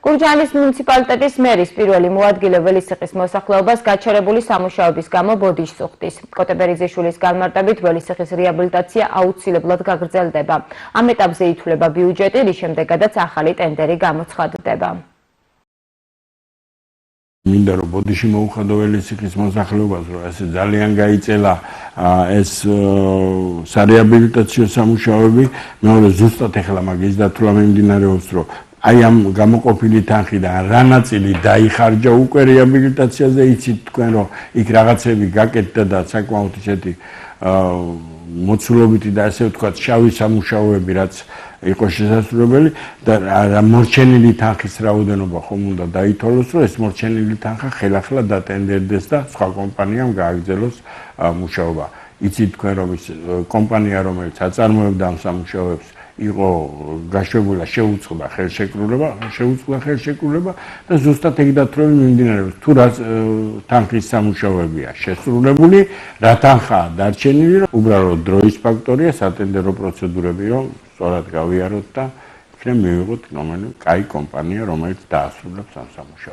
გურჯაანის მუნიციპალიტეტის მერის პირველი მოადგილე ველისიყის მოსახლეობას გაჩერებული სამუშაოების გამო ბოდიშს უხდის. კოტებერიძიშვილის განმარტებით ველისიყის რეაბილიტაცია აუცილებლად გაგრძელდება. ამ ეტაპზე ითვლება ბიუჯეტი, რის შემდეგაც ახალი ტენდერი გამოცხადდება. მინდა რომ ბოდიში მოუხადო ველისიყის მოსახლეობას, რომ ესე ძალიან გაიწელა ეს სარეაბილიტაციო სამუშაოები, მეორე ზუსტად ეხლა მაგის დათვლა მიმდინარეობს, რომ აი ამ გამოყოფილი თანხიდან რა ნაწილი დაიხარჯა უკვე რეაბილიტაციაზე, იცით თქვენ რომ იქ რაღაცები გაკეთდა და საკმაოდ ისეთი მოცულობითი და ასე ვთქვათ შავი სამუშაოები რაც იყო შესაძლებელი და მორჩენილი თანხის რაოდენობა ხომ უნდა დაითვალოს, რომ ეს მორჩენილი თანხა ხელახლა დატენდერდეს და სხვა კომპანიამ გააგრძელოს მუშაობა. იცით თქვენ რომ ის კომპანია რომელიც აწარმოებდა ამ სამუშაოებს იყო გაშვებულა შეუწყდა ხელშეკრულება და ზუსტად ეგ დათვლები მიმდინარეობს. თუ რა თანხის სამუშაოებია შესრულებული, რა თანხაა დარჩენილი, უბრალოდ დროის ფაქტორია, სატენდერო პროცედურები რომ სწორად გავიაროთ და იქნებ მივიღოთ კაი კომპანია, რომელიც დაასრულებს ამ სამუშაოებს.